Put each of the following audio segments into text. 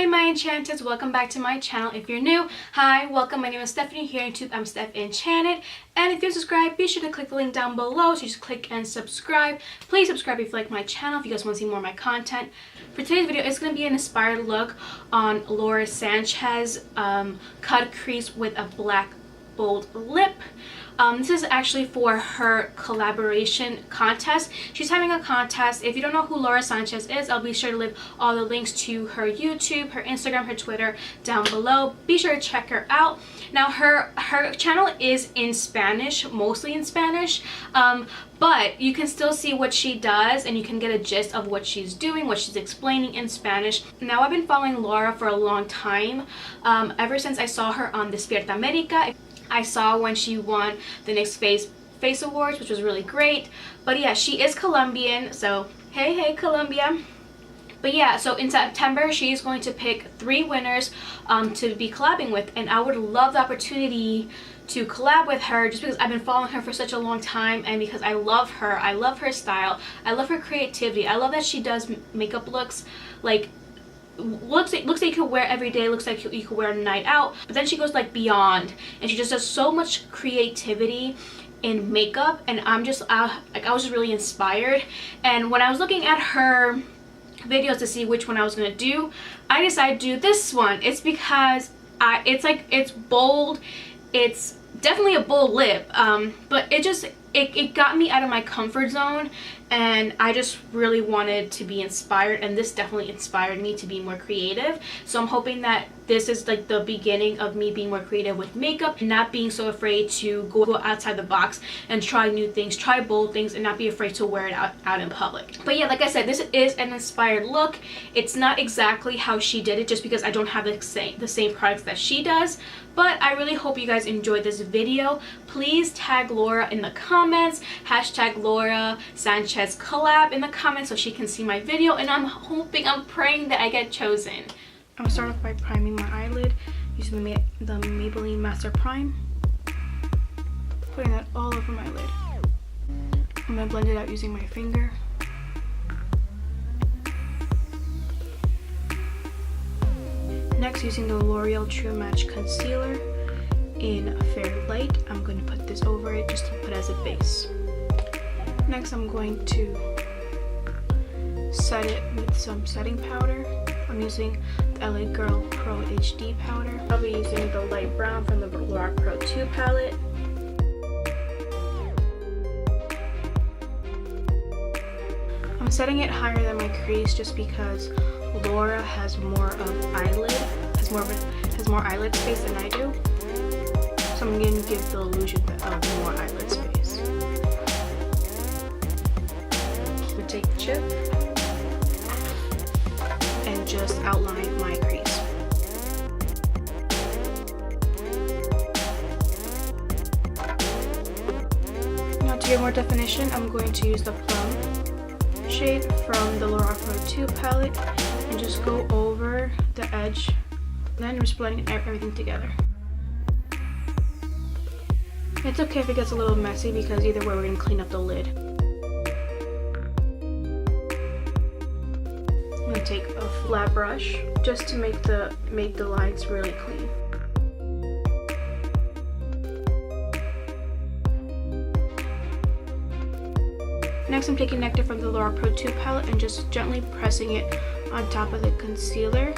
Hey my enchanteds, welcome back to my channel. If you're new, hi, welcome. My name is Stephanie here on YouTube. I'm stephNchanted, and if you're subscribed, be sure to click the link down below. So just click and subscribe. Please subscribe if you like my channel, if you guys want to see more of my content. For today's video, it's going to be an inspired look on Lorac Sanchez cut crease with a black bold lip. This is actually for her collaboration contest. She's having a contest. If you don't know who Lorac Sanchez is, I'll be sure to leave all the links to her YouTube, her Instagram, her Twitter down below. Be sure to check her out. Now her channel is in Spanish, mostly in Spanish, but you can still see what she does and you can get a gist of what she's doing, what she's explaining in Spanish. Now I've been following Laura for a long time, ever since I saw her on Despierta America. I saw when she won the Next Face Awards, which was really great. But yeah, she is Colombian, so hey Colombia. But yeah, so in September she's going to pick 3 winners to be collabing with, and I would love the opportunity to collab with her just because I've been following her for such a long time, and because I love her style, I love her creativity. I love that she does makeup looks like looks like you could wear every day, looks like you could wear a night out, but then she goes like beyond, and she just does so much creativity in makeup, and I'm just like, I was just really inspired. And when I was looking at her videos to see which one I was gonna do, I decided to do this one. It's because it's bold, it's definitely a bold lip, but it got me out of my comfort zone, and I just really wanted to be inspired, and this definitely inspired me to be more creative. So I'm hoping that this is like the beginning of me being more creative with makeup and not being so afraid to go outside the box and try new things, try bold things, and not be afraid to wear it out in public. But yeah, like I said, this is an inspired look. It's not exactly how she did it, just because I don't have the same products that she does. But I really hope you guys enjoyed this video. Please tag Laura in the comments, hashtag laurasanchezcolab in the comments so she can see my video, and I'm praying that I get chosen. I'm gonna start off by priming my eyelid using the Maybelline Master Prime. Putting that all over my lid. I'm gonna blend it out using my finger. Next, using the L'Oreal True Match Concealer in Fair Light, I'm going to put this over it just to put as a base. Next, I'm going to set it with some setting powder. I'm using the E.L.F Pro HD powder. I'll be using the light brown from the Lorac Pro 2 palette. I'm setting it higher than my crease just because Laura has more of eyelid, has more eyelid space than I do. So I'm going to give the illusion of more eyelid space. We take the chip and just outline my crease. Now to get more definition, I'm going to use the Plum shade from the Lorac Pro 2 palette and just go over the edge, then just blending everything together. It's okay if it gets a little messy because either way we're going to clean up the lid. I'm going to take a flat brush just to make the lines really clean. Next, I'm taking Nectar from the Lorac Pro 2 palette and just gently pressing it on top of the concealer.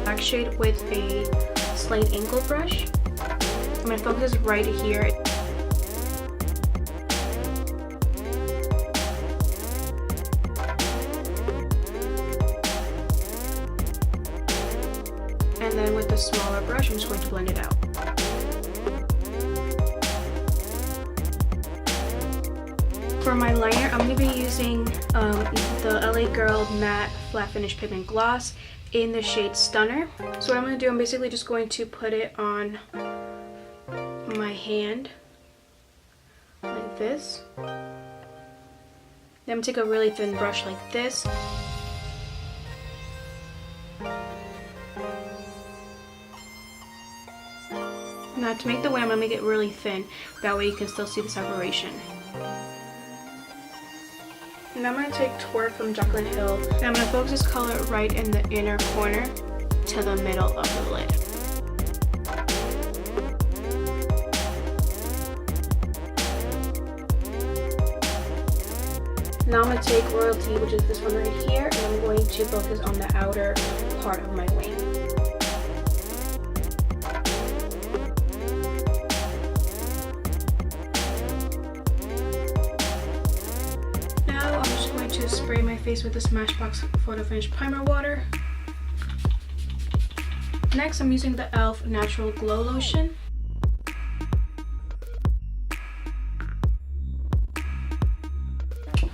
Black shade with a slight angle brush. I'm going to focus right here. And then with the smaller brush, I'm just going to blend it out. For my liner, I'm going to be using the LA Girl Matte Flat Finish Pigment Gloss in the shade Stunner. So what I'm going to do, I'm basically just going to put it on my hand like this. Then I'm going to take a really thin brush like this. Now to make the wing, I'm going to make it really thin. That way you can still see the separation. Now I'm going to take Twerk from Jaclyn Hill. And I'm going to focus this color right in the inner corner to the middle of the lid. Now I'm going to take Royalty, which is this one right here, and I'm going to focus on the outer part of my wing. Now I'm just going to spray my face with the Smashbox Photo Finish Primer Water. Next, I'm using the E.L.F. Natural Glow Lotion.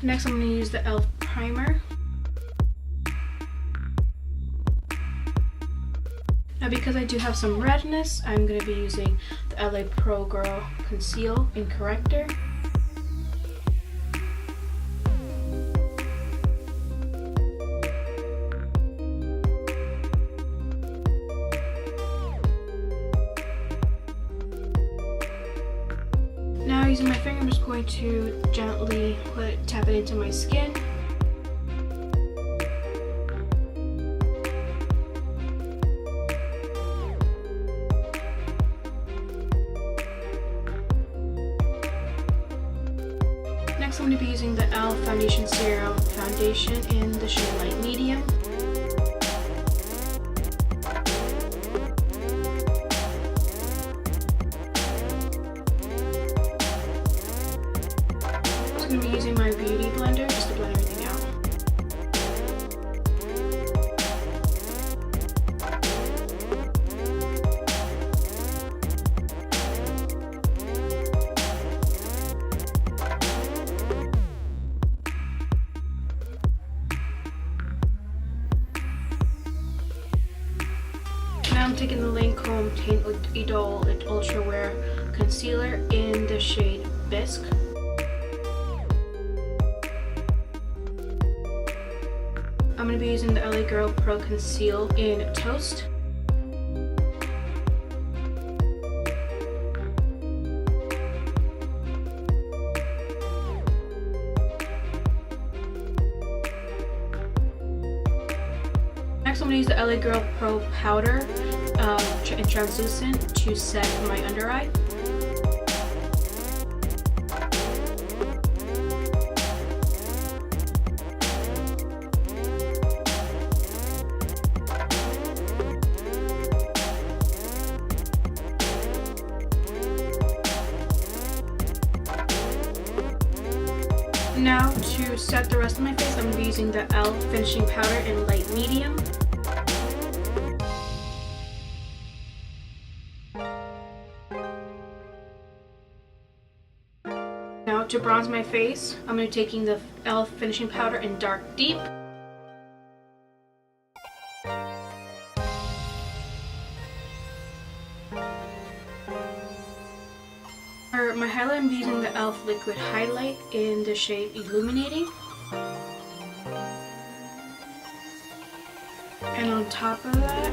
Next, I'm going to use the E.L.F. Primer. Now, because I do have some redness, I'm going to be using the Lorac Pro Girl conceal-corrector. Now, using my finger, I'm just going to gently tap it into my skin. Next, I'm going to be using the E.L.F. Foundation Serum Foundation in the shade Light Medium. I'm going to be using my beauty blender just to blend everything out. Now I'm taking the Lancome Teinte Idole Ultra Wear Concealer in the shade Bisque. I'm going to be using the Lorac Pro Conceal in Toast. Next, I'm going to use the Lorac Pro Powder in Translucent to set my under eye. Now to set the rest of my face, I'm going to be using the E.L.F. Finishing Powder in Light Medium. Now to bronze my face, I'm going to be taking the E.L.F. Finishing Powder in Dark Deep. For my highlight, I'm using the E.L.F. Liquid Highlight in the shade Illuminating. And on top of that,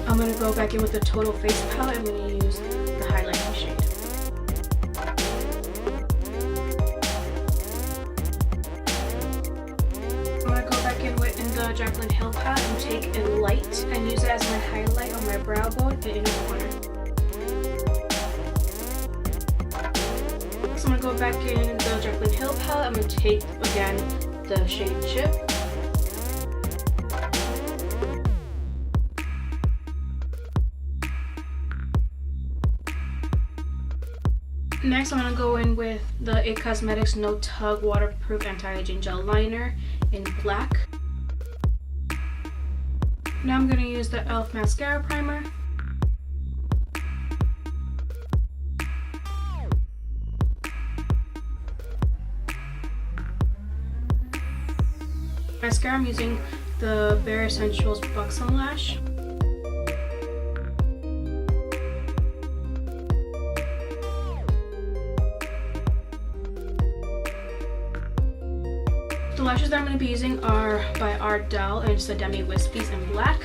I'm going to go back in with the Total Face Palette. I'm going to use the highlighting shade. I'm going to go back in the Jaclyn Hill palette and take a light and use it as my highlight on my brow bone and inner corner. So I'm going to go back in the Jaclyn Hill palette. I'm going to take, again, the shade Chip. Next, I'm going to go in with the IT Cosmetics No Tug Waterproof Anti-Aging Gel Liner in black. Now I'm going to use the E.L.F. Mascara Primer. Mascara, I'm using the Bare Escentuals Buxom Lash. The lashes that I'm going to be using are by Ardell, and it's the Ardell-wispies in black.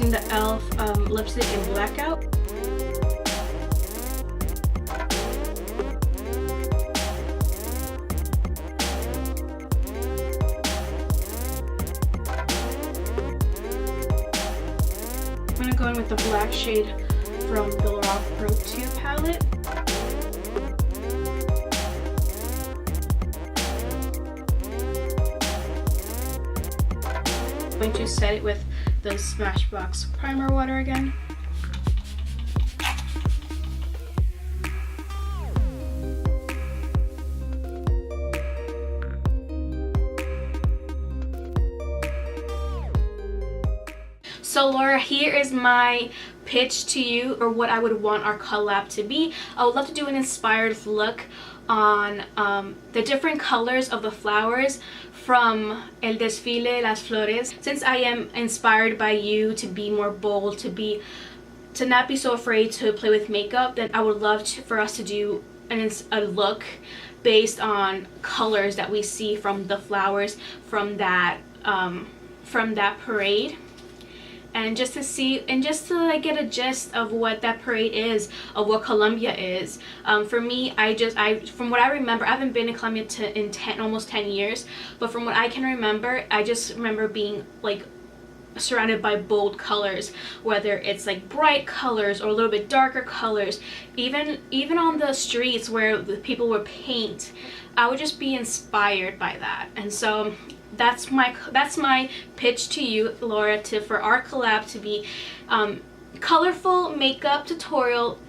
using the E.L.F. lipstick in Blackout. I'm gonna go in with the black shade from the Lorac Pro 2 palette. I'm going to set it with the Smashbox primer water again. So Laura, here is my pitch to you, or what I would want our collab to be. I would love to do an inspired look on the different colors of the flowers from El Desfile Las Flores. Since I am inspired by you to be more bold, to not be so afraid to play with makeup, then I would love for us to do a look based on colors that we see from the flowers from that parade. And just to see, and just to like get a gist of what that parade is, of what Colombia is. For me, from what I remember, I haven't been in Colombia in almost 10 years, but from what I can remember, I just remember being like surrounded by bold colors, whether it's like bright colors or a little bit darker colors. Even on the streets where the people would paint, I would just be inspired by that. And so that's my pitch to you, Laura, for our collab to be colorful makeup tutorial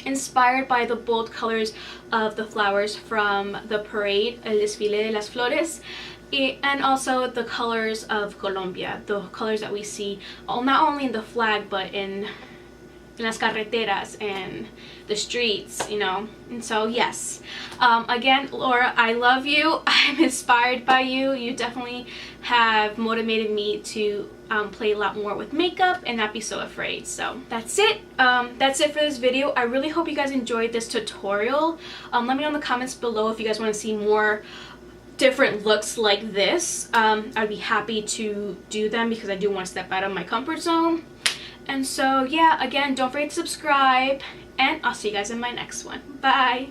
inspired by the bold colors of the flowers from the parade, El Desfile de las Flores, and also the colors of Colombia, the colors that we see not only in the flag but in las carreteras and the streets, you know. And so yes, again, Laura, I love you. I'm inspired by you. You definitely have motivated me to play a lot more with makeup and not be so afraid. So that's it. That's it for this video. I really hope you guys enjoyed this tutorial. Let me know in the comments below if you guys want to see more different looks like this. I'd be happy to do them because I do want to step out of my comfort zone. And so yeah, again, don't forget to subscribe, and I'll see you guys in my next one. Bye!